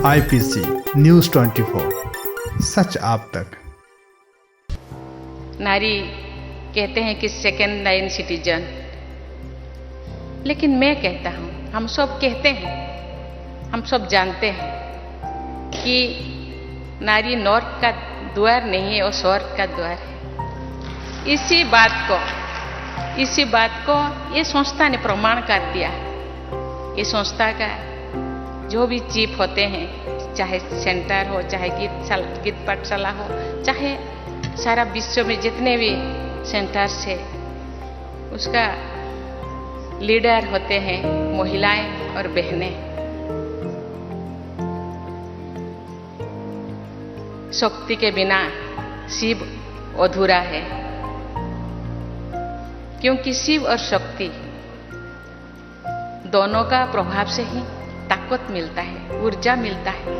IPC news 24 सच आप तक। नारी कहते हैं कि सेकेंड लाइन सिटीजन, लेकिन मैं कहता हूँ, हम सब कहते हैं, हम सब जानते हैं कि नारी नॉर्थ का द्वार नहीं है और स्वर्ग का द्वार है। इसी बात को ये संस्था ने प्रमाण कर दिया। ये संस्था का जो भी चीफ होते हैं, चाहे सेंटर हो, चाहे गीत पाठशाला हो, चाहे सारा विश्व में जितने भी सेंटर्स है, उसका लीडर होते हैं महिलाएं और बहनें। शक्ति के बिना शिव अधूरा है, क्योंकि शिव और शक्ति दोनों का प्रभाव से ही ताकत मिलता है, ऊर्जा मिलता है।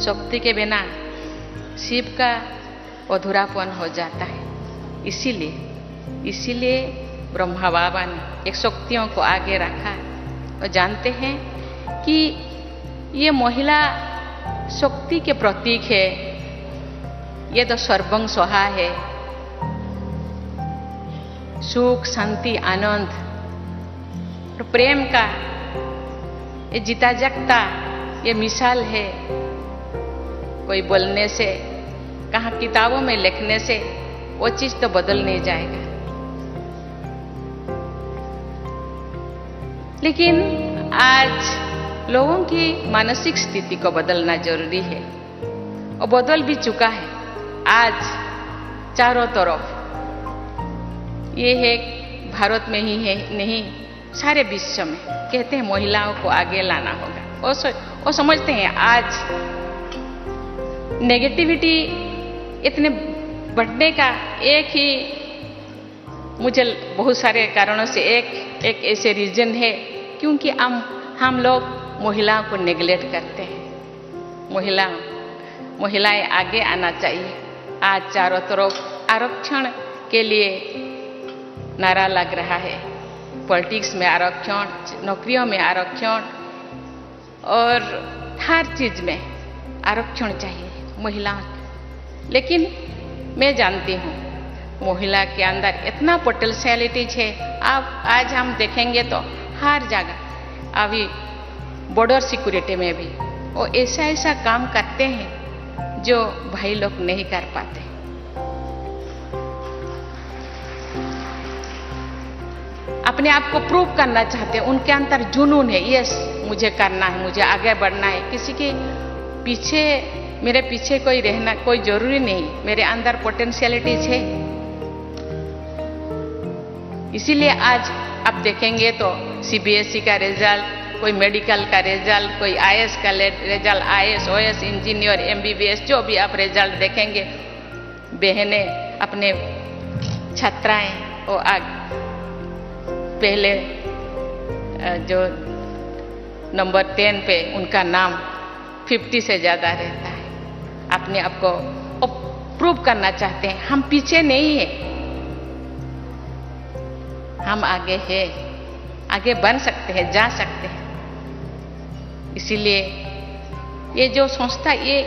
शक्ति के बिना शिव का अधूरापन हो जाता है। इसीलिए ब्रह्मा बाबा ने एक शक्तियों को आगे रखा और जानते हैं कि ये महिला शक्ति के प्रतीक है। ये तो सर्वं स्वाहा है। सुख, शांति, आनंद और प्रेम का ये जीता जागता ये मिसाल है। कोई बोलने से, कहाँ किताबों में लिखने से वो चीज तो बदल नहीं जाएगा, लेकिन आज लोगों की मानसिक स्थिति को बदलना जरूरी है और बदल भी चुका है। आज चारों तरफ ये है, भारत में ही है नहीं, सारे विश्व में कहते हैं महिलाओं को आगे लाना होगा। और समझते हैं आज नेगेटिविटी इतने बढ़ने का एक ही, मुझे बहुत सारे कारणों से एक ऐसे रीजन है, क्योंकि हम लोग महिलाओं को नेग्लेक्ट करते हैं। महिलाएं आगे आना चाहिए। आज चारों तरफ आरक्षण के लिए नारा लग रहा है। पॉलिटिक्स में आरक्षण, नौकरियों में आरक्षण और हर चीज में आरक्षण चाहिए महिलाओं को। लेकिन मैं जानती हूँ महिला के अंदर इतना पोटेंशियलिटीज है। आज हम देखेंगे तो हर जगह, अभी बॉर्डर सिक्योरिटी में भी वो ऐसा काम करते हैं जो भाई लोग नहीं कर पाते। अपने आप को प्रूव करना चाहते हैं, उनके अंदर जुनून है, यस मुझे करना है, मुझे आगे बढ़ना है। किसी के पीछे, मेरे पीछे कोई रहना कोई जरूरी नहीं, मेरे अंदर पोटेंशियलिटीज है। इसीलिए आज आप देखेंगे तो CBSE का रिजल्ट, कोई मेडिकल का रिजल्ट, कोई IAS का result, IAS, OS, engineer, MBBS, जो भी आप रिजल्ट देखेंगे, बहनें अपने छात्राएं और पहले जो नंबर 10 पे उनका नाम 50 से ज्यादा रहता है। अपने आप को प्रूव करना चाहते हैं। हम पीछे नहीं है, हम आगे है, आगे बन सकते हैं, जा सकते हैं। इसीलिए ये जो संस्था, ये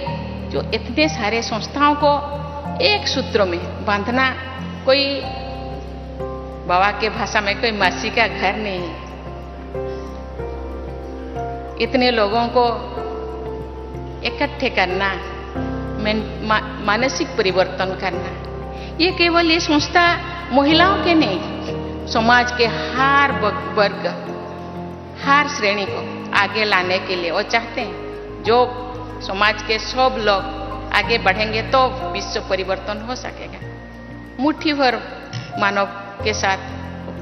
जो इतने सारे संस्थाओं को एक सूत्र में बांधना, कोई बाबा के भाषा में कोई मासी का घर नहीं है। इतने लोगों को इकट्ठे करना, मानसिक परिवर्तन करना, ये केवल ये संस्था महिलाओं के नहीं, समाज के हर वर्ग, हर श्रेणी को आगे लाने के लिए वो चाहते हैं। जो समाज के सब लोग आगे बढ़ेंगे तो विश्व परिवर्तन हो सकेगा। मुट्ठी भर मानव के साथ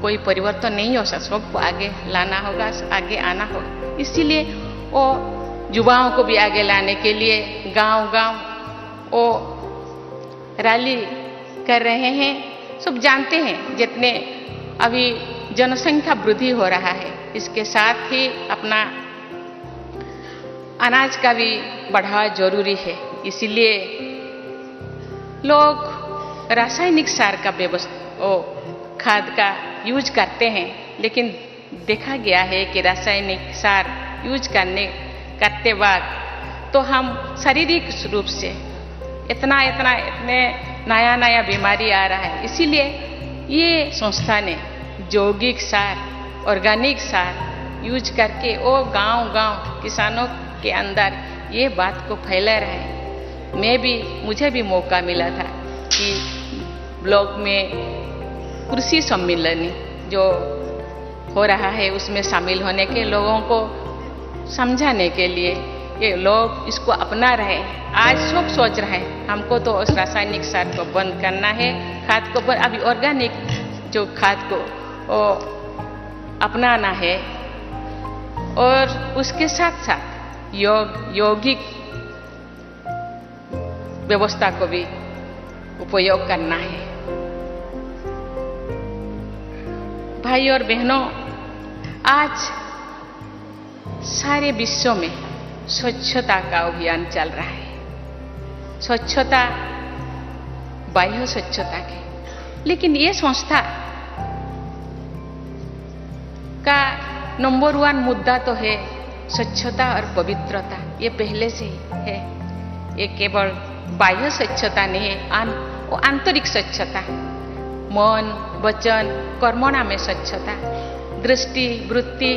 कोई परिवर्तन नहीं हो सकता, सबको आगे लाना होगा, आगे आना होगा। इसीलिए वो युवाओं को भी आगे लाने के लिए गांव-गांव वो रैली कर रहे हैं। सब जानते हैं जितने अभी जनसंख्या वृद्धि हो रहा है, इसके साथ ही अपना अनाज का भी बढ़ावा जरूरी है। इसीलिए लोग रासायनिक सार का वो खाद का यूज करते हैं, लेकिन देखा गया है कि रासायनिक सार यूज करते वक्त तो हम शारीरिक रूप से इतने नया बीमारी आ रहा है। इसीलिए ये संस्था ने जैविक सार, ऑर्गेनिक सार यूज करके वो गांव-गांव किसानों के अंदर ये बात को फैला रहा है। मुझे भी मौका मिला था कि ब्लॉक में कृषि सम्मेलन जो हो रहा है उसमें शामिल होने के, लोगों को समझाने के लिए ये लोग इसको अपना रहे हैं। आज सब सोच रहे हैं हमको तो उस रासायनिक सार को बंद करना है, खाद को बंद, अभी ऑर्गेनिक जो खाद को अपनाना है, और उसके साथ साथ यौगिक व्यवस्था को भी उपयोग करना है। भाई और बहनों, आज सारे विश्व में स्वच्छता का अभियान चल रहा है। स्वच्छता, बाह्य स्वच्छता के, लेकिन ये संस्था का नंबर 1 मुद्दा तो है स्वच्छता और पवित्रता। ये पहले से ही है। ये केवल बाह्य स्वच्छता नहीं है, वो आंतरिक स्वच्छता, मन, वचन, कर्मणा में स्वच्छता, दृष्टि, वृत्ति,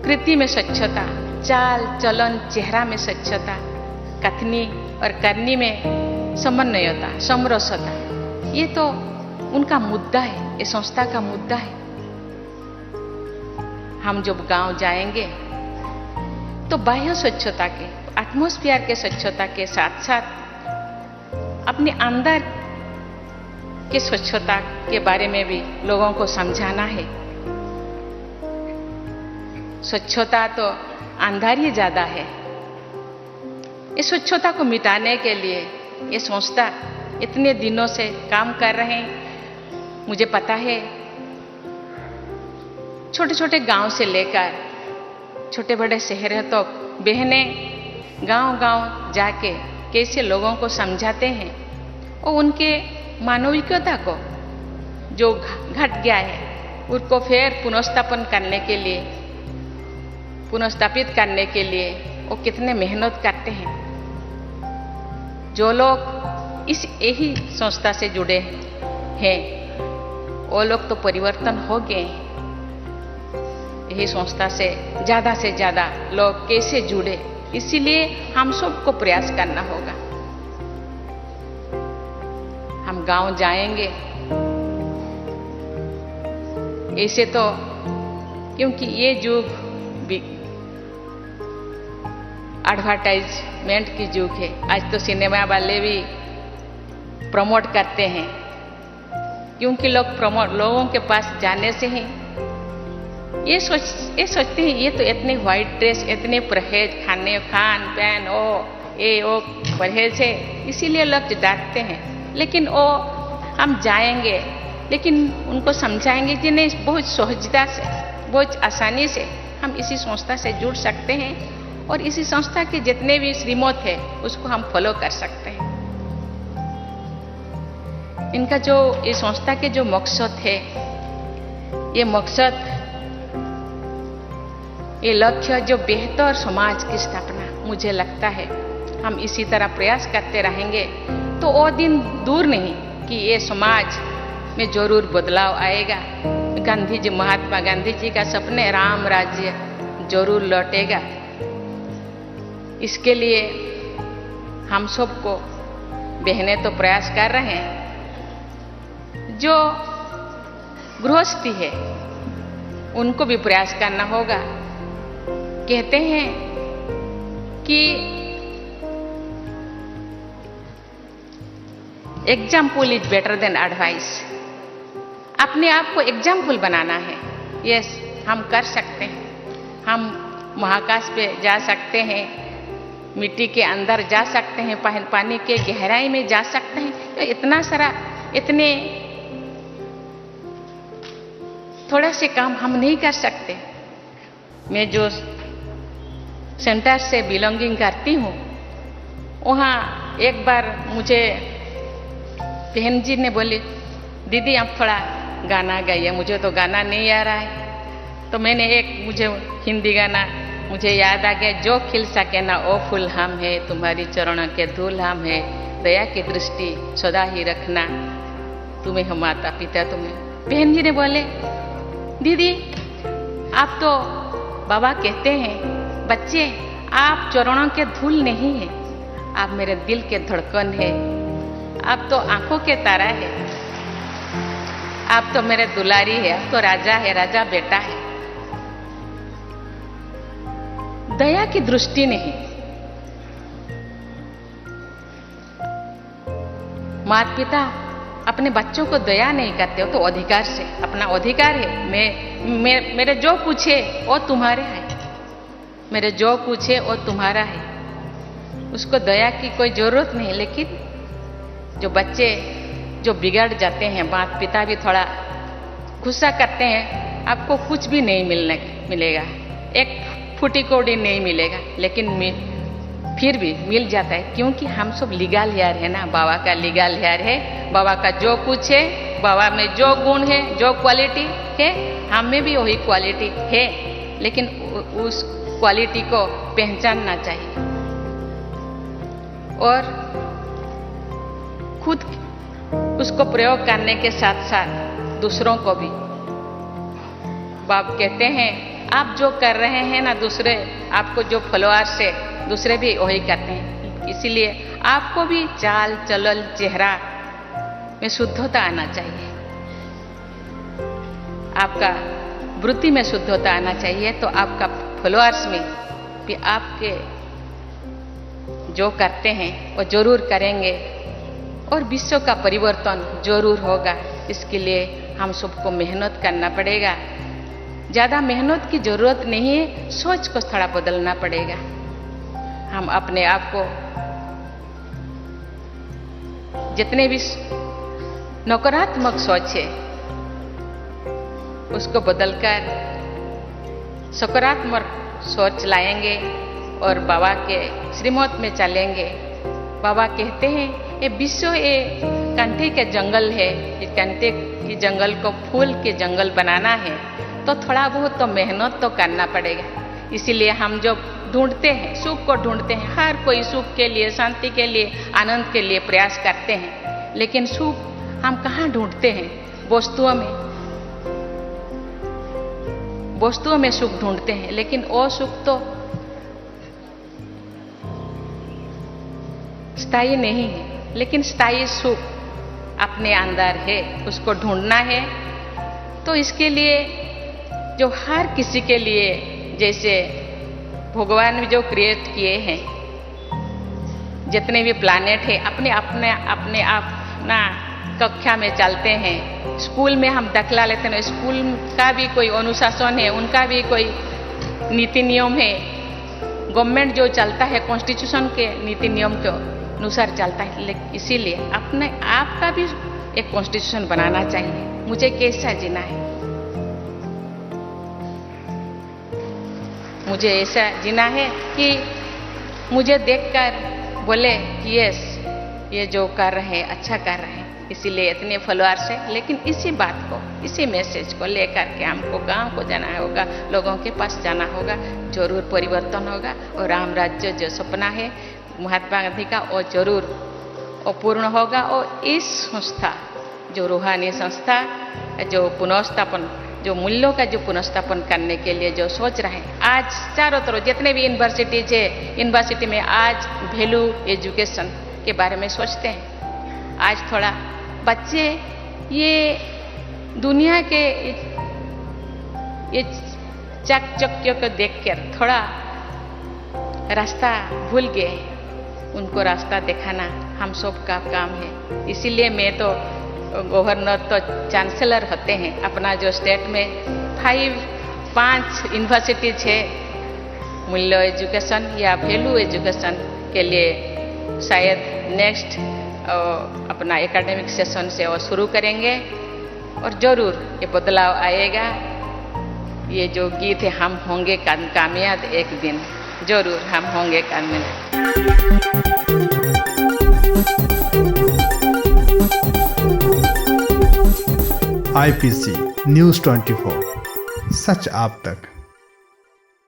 कृति में स्वच्छता, चाल चलन, चेहरा में स्वच्छता, कथनी और करनी में समन्वयता, समरसता। ये तो उनका मुद्दा है, ये संस्था का मुद्दा है। हम जब गांव जाएंगे तो बाह्य स्वच्छता के, एटमॉस्फेयर के स्वच्छता के साथ साथ अपने अंदर के स्वच्छता के बारे में भी लोगों को समझाना है। स्वच्छता तो अंदर ही ज्यादा है। इस स्वच्छता को मिटाने के लिए ये संस्था इतने दिनों से काम कर रहे हैं। मुझे पता है छोटे छोटे गांव से लेकर छोटे बड़े शहरों तक तो बहनें गांव-गांव जाके कैसे लोगों को समझाते हैं और उनके मानविकता को जो घट गया है उसको फिर पुनर्स्थापन करने के लिए, पुनर्स्थापित करने के लिए वो कितने मेहनत करते हैं। जो लोग इस यही संस्था से जुड़े हैं वो लोग तो परिवर्तन हो गए हैं। यही संस्था से ज्यादा लोग कैसे जुड़े, इसीलिए हम सबको प्रयास करना होगा। हम गांव जाएंगे ऐसे तो, क्योंकि ये युग एडवर्टाइजमेंट की युग है। आज तो सिनेमा वाले भी प्रमोट करते हैं, क्योंकि लोगों के पास जाने से ही ये सोचते हैं ये तो इतने व्हाइट ड्रेस, इतने परहेज, खान पान ओ परहेज है, इसीलिए लोग डांटते हैं। लेकिन हम जाएंगे, लेकिन उनको समझाएंगे कि नहीं, बहुत सहजता से, बहुत आसानी से हम इसी संस्था से जुड़ सकते हैं और इसी संस्था के जितने भी श्रीमत है उसको हम फॉलो कर सकते हैं। इनका जो इस संस्था के जो मकसद है, ये मकसद, ये लक्ष्य जो बेहतर समाज की स्थापना, मुझे लगता है हम इसी तरह प्रयास करते रहेंगे तो वो दिन दूर नहीं कि ये समाज में जरूर बदलाव आएगा। महात्मा गांधी जी का सपने राम राज्य जरूर लौटेगा। इसके लिए हम सबको बहनें तो प्रयास कर रहे हैं, जो गृहस्थी है उनको भी प्रयास करना होगा। कहते हैं कि example is better than advice. अपने आप को एग्जाम्पल बनाना है। यस, हम कर सकते हैं। हम महाकाश पे जा सकते हैं, मिट्टी के अंदर जा सकते हैं, पानी के गहराई में जा सकते हैं। तो इतना सारा, इतने थोड़ा से काम हम नहीं कर सकते। मैं जो सेंटर से बिलोंगिंग करती हूँ, वहाँ एक बार मुझे बहन जी ने बोली, दीदी आप थोड़ा गाना गाइए, मुझे तो गाना नहीं आ रहा है। तो मैंने मुझे हिंदी गाना मुझे याद आ गया, जो खिल सके ना ओ फूल हम है, तुम्हारी चरणों के धूल हम है, दया की दृष्टि सदा ही रखना, तुम्हें हम माता पिता तुम्हें। बहन जी ने बोले, दीदी आप तो बाबा कहते हैं बच्चे आप चरणों के धूल नहीं है, आप मेरे दिल के धड़कन है, आप तो आंखों के तारा है, आप तो मेरे दुलारी है, आप तो राजा है, राजा बेटा है। दया की दृष्टि नहीं, माता पिता अपने बच्चों को दया नहीं करते हो तो अधिकार से, अपना अधिकार है, मेरे जो पूछे वो तुम्हारे है, मेरे जो पूछे वो तुम्हारा है, उसको दया की कोई जरूरत नहीं। लेकिन जो बच्चे जो बिगड़ जाते हैं, माता पिता भी थोड़ा गुस्सा करते हैं, आपको कुछ भी नहीं मिलेगा, एक फूटी कौड़ी नहीं मिलेगा, लेकिन फिर भी मिल जाता है, क्योंकि हम सब लीगल हेयर है ना, बाबा का लीगल हेयर है, बाबा का जो कुछ है, बाबा में जो गुण है, जो क्वालिटी है, हम में भी वही क्वालिटी है, लेकिन उस क्वालिटी को पहचानना चाहिए और खुद उसको प्रयोग करने के साथ साथ दूसरों को भी। बाप कहते हैं आप जो कर रहे हैं ना, दूसरे आपको जो फॉलोअर्स है दूसरे भी वही करते हैं, इसीलिए आपको भी चाल चलन चेहरा में शुद्धता आना चाहिए, आपका वृत्ति में शुद्धता आना चाहिए, तो आपका फॉलोअर्स में भी आपके जो करते हैं वो जरूर करेंगे और विश्व का परिवर्तन जरूर होगा। इसके लिए हम सबको मेहनत करना पड़ेगा, ज्यादा मेहनत की जरूरत नहीं है, सोच को थोड़ा बदलना पड़ेगा। हम अपने आप को जितने भी नकारात्मक सोच है उसको बदलकर सकारात्मक सोच लाएंगे और बाबा के श्रीमत में चलेंगे। बाबा कहते हैं ये विश्व ये कंटे के जंगल है, ये कंटे के जंगल को फूल के जंगल बनाना है तो थोड़ा बहुत तो मेहनत तो करना पड़ेगा। इसीलिए हम जो ढूंढते हैं, सुख को ढूंढते हैं, हर कोई सुख के लिए, शांति के लिए, आनंद के लिए प्रयास करते हैं, लेकिन सुख हम कहाँ ढूंढते हैं? वस्तुओं में, वस्तुओं में सुख ढूंढते हैं, लेकिन वो सुख तो स्थायी नहीं है, लेकिन स्थायी सुख अपने अंदर है, उसको ढूंढना है। तो इसके लिए जो हर किसी के लिए, जैसे भगवान ने जो क्रिएट किए हैं, जितने भी प्लैनेट है, अपने अपना कक्षा में चलते हैं, स्कूल में हम दाखिला लेते हैं, स्कूल का भी कोई अनुशासन है, उनका भी कोई नीति नियम है, गवर्नमेंट जो चलता है कॉन्स्टिट्यूशन के नीति नियम के अनुसार चलता है, लेकिन इसीलिए अपने आप का भी एक कॉन्स्टिट्यूशन बनाना चाहिए। मुझे कैसा जीना है, मुझे ऐसा जीना है कि मुझे देखकर बोले कि यस ये जो कर रहे हैं अच्छा कर रहे हैं, इसीलिए इतने फॉलोअर्स है। लेकिन इसी बात को, इसी मैसेज को लेकर के हमको गांव को जाना होगा, लोगों के पास जाना होगा, जरूर परिवर्तन होगा और राम राज्य जो सपना है महात्मा गांधी का वो जरूर वो पूर्ण होगा। और इस संस्था जो रूहानी संस्था जो पुनर्स्थापन, जो मूल्यों का जो पुनर्स्थापन करने के लिए जो सोच रहे हैं, आज चारों तरफ जितने भी यूनिवर्सिटीज है, यूनिवर्सिटी में आज वैल्यू एजुकेशन के बारे में सोचते हैं। आज थोड़ा बच्चे ये दुनिया के ये चकचक्यों को देखकर थोड़ा रास्ता भूल गए, उनको रास्ता दिखाना हम सब का काम है। इसीलिए मैं तो गवर्नर तो चांसलर होते हैं, अपना जो स्टेट में 5 यूनिवर्सिटीज है मूल्य एजुकेशन या वैल्यू एजुकेशन के लिए, शायद नेक्स्ट अपना एकेडमिक सेशन से वो शुरू करेंगे और जरूर ये बदलाव आएगा। ये जो गीत है हम होंगे कामयाब एक दिन, जरूर हम होंगे कामयाब। IPC न्यूज़ 24 सच आप तक।